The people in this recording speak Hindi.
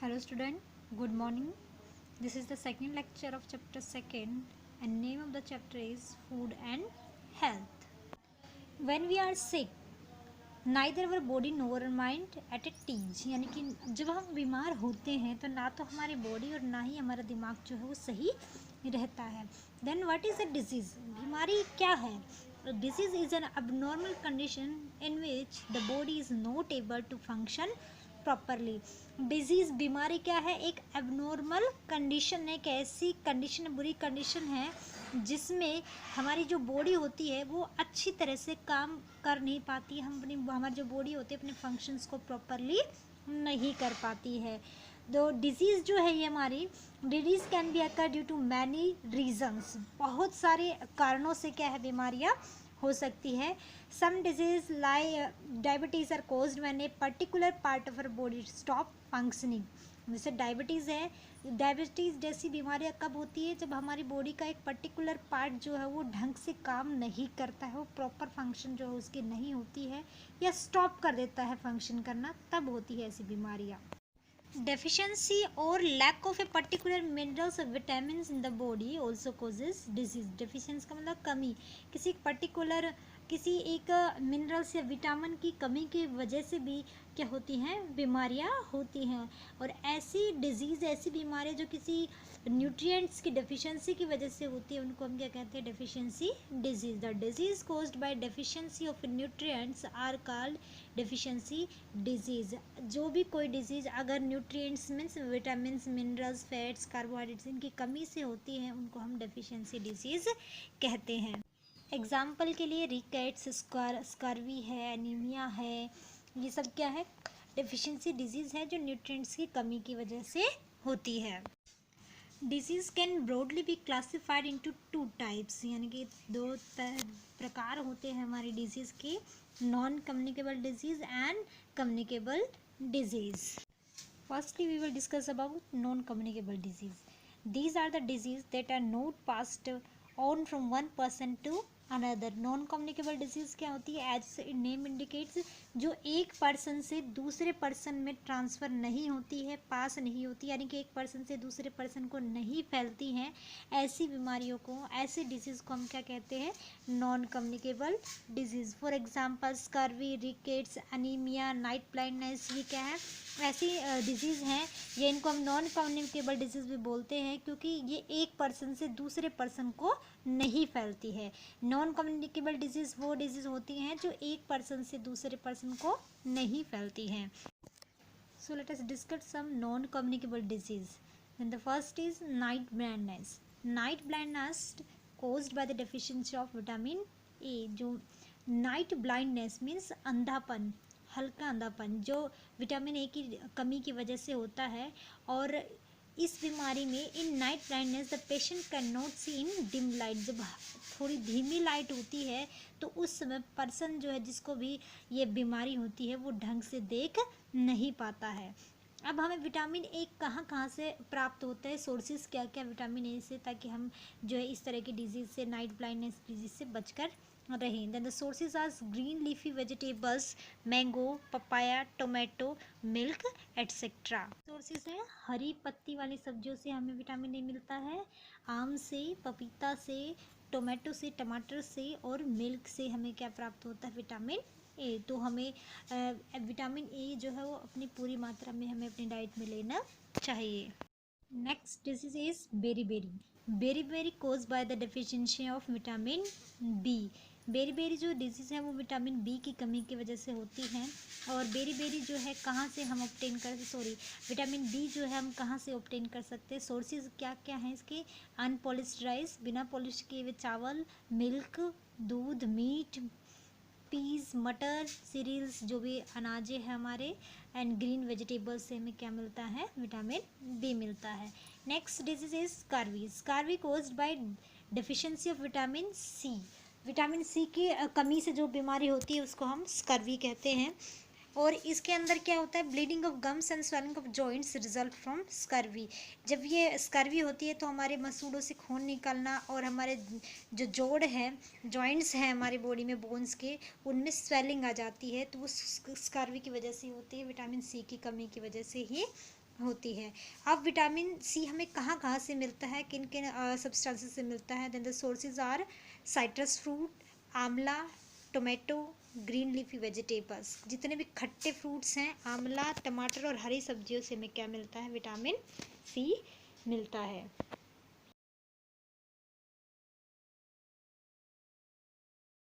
Hello student, good morning. This is the second lecture of chapter 2nd and name of the chapter is Food and Health. When we are sick, neither our body nor our mind at a ease, यानी कि जब हम बीमार होते हैं तो ना तो हमारी बॉडी और ना ही हमारा दिमाग जो है वो सही रहता है. Then what is a disease? बीमारी क्या है? A disease is an abnormal condition in which the body is not able to function properly. Disease बीमारी क्या है? एक एबनॉर्मल कंडीशन है, एक ऐसी कंडीशन, बुरी कंडीशन है जिसमें हमारी जो बॉडी होती है वो अच्छी तरह से काम कर नहीं पाती. हमारी जो बॉडी होती है अपने फंक्शंस को प्रॉपरली नहीं कर पाती है. तो डिजीज़ जो है ये हमारी disease can be occur due to many reasons. बहुत सारे कारणों से क्या है बीमारियाँ हो सकती है. Some disease like diabetes are caused when a particular part of our body stop functioning. जैसे डायबिटीज़ है, डायबिटीज़ जैसी बीमारियां कब होती है? जब हमारी बॉडी का एक पर्टिकुलर पार्ट जो है वो ढंग से काम नहीं करता है, वो प्रॉपर फंक्शन जो है उसकी नहीं होती है या स्टॉप कर देता है फंक्शन करना, तब होती है ऐसी बीमारियाँ. डेफिशिएंसी और lack of a particular minerals और vitamin in the body also causes disease. Deficiency का मतलब कमी. किसी एक मिनरल्स या विटामिन की कमी की वजह से भी क्या होती हैं? बीमारियां होती हैं. और ऐसी डिजीज़, ऐसी बीमारियां जो किसी न्यूट्रिएंट्स की डेफिशिएंसी की वजह से होती है उनको हम क्या कहते हैं? Deficiency disease. The disease caused by deficiency of nutrients are called deficiency disease. जो भी कोई डिजीज़ अगर nutrients means vitamin, minerals, fats, carbohydrates इनकी कमी से होती है उनको हम डेफिशिएंसी डिजीज़ कहते हैं. एग्जाम्पल के लिए रिकेट्स, स्कर्वी है, एनीमिया है, ये सब क्या है? डेफिशिएंसी डिजीज़ है जो न्यूट्रिएंट्स की कमी की वजह से होती है. Disease can broadly be classified into two types, यानी कि दो प्रकार होते हैं हमारी डिजीज़ के. Non communicable disease and communicable disease. Firstly, we will discuss about non-communicable disease. These are the disease that are not passed on from one person to another. Non-communicable disease क्या होती है? As name indicates, जो एक पर्सन से दूसरे पर्सन में ट्रांसफ़र नहीं होती है, पास नहीं होती, यानी कि एक पर्सन से दूसरे पर्सन को नहीं फैलती हैं. ऐसी बीमारियों को, ऐसे डिजीज़ को हम क्या कहते हैं? Non communicable disease. For example scurvy, rickets, anaemia, night blindness, ये क्या है? ऐसी डिजीज़ हैं. ये इनको हम नॉन कम्युनिकेबल डिजीज़ भी बोलते हैं क्योंकि ये एक पर्सन से दूसरे पर्सन को नहीं फैलती है. नॉन कम्युनिकेबल डिजीज़ वो डिजीज़ होती हैं जो एक पर्सन से दूसरे पर्सन को नहीं फैलती हैं. So let us discuss some non communicable disease. The first is night blindness. Night blindness caused by the deficiency of vitamin A. जो नाइट ब्लाइंडनेस मीन्स अंधापन, हल्का अंधापन, जो विटामिन ए की कमी की वजह से होता है. और इस बीमारी में in night blindness the patient can not see in dim light. जब थोड़ी धीमी लाइट होती है तो उस समय पर्सन जो है जिसको भी ये बीमारी होती है वो ढंग से देख नहीं पाता है. अब हमें विटामिन ए कहाँ से प्राप्त होता है? सोर्सेज क्या क्या विटामिन ए से, ताकि हम जो है इस तरह की डिजीज़ से, नाइट ब्लाइंडनेस डिजीज़ से बचकर रहें. Then the sources are green leafy vegetables, mango, papaya, tomato, milk etcetera. Sources हैं हरी पत्ती वाली सब्जियों से हमें विटामिन ए मिलता है, आम से, पपीता से, टोमेटो से, टमाटर से, और मिल्क से हमें क्या प्राप्त होता है? Vitamin A. तो हमें विटामिन ए जो है वो अपनी पूरी मात्रा में हमें अपनी डाइट में लेना चाहिए. Next disease is beriberi. Beriberi cause by the deficiency of vitamin B. Beriberi जो डिजीज़ है वो विटामिन बी की कमी की वजह से होती हैं. और बेरीबेरी जो है कहाँ से हम ऑब्टेन विटामिन बी जो है हम कहाँ से ऑब्टेन कर सकते हैं? सोर्सेज क्या क्या हैं इसके? अनपॉलिश्ड राइस, बिना पॉलिश किए हुए चावल, मिल्क, दूध, मीट, पीस, मटर, सीरियल्स, जो भी अनाजे हैं हमारे, एंड ग्रीन वेजिटेबल्स से हमें क्या मिलता है? विटामिन बी मिलता है. Next disease is scurvy. Scurvy caused by deficiency of vitamin C. Vitamin C की कमी से जो बीमारी होती है उसको हम स्कर्वी कहते हैं. और इसके अंदर क्या होता है? Bleeding of gums and swelling of joints result from scurvy. जब ये स्कर्वी होती है तो हमारे मसूड़ों से खून निकलना और हमारे जो जोड़ है, जॉइंट्स हैं हमारी बॉडी में, बोन्स के, उनमें स्वेलिंग आ जाती है. तो वो स्कर्वी की वजह से होती है, विटामिन सी की कमी की वजह से ही होती है। अब विटामिन सी हमें कहाँ कहाँ से मिलता है, किन किन सब्सटेंसेस से मिलता है? Then the sources are citrus fruit, amla, tomato, green leafy vegetables. जितने भी खट्टे फ्रूट्स हैं, आंवला, टमाटर और हरी सब्जियों से हमें क्या मिलता है? विटामिन सी मिलता है।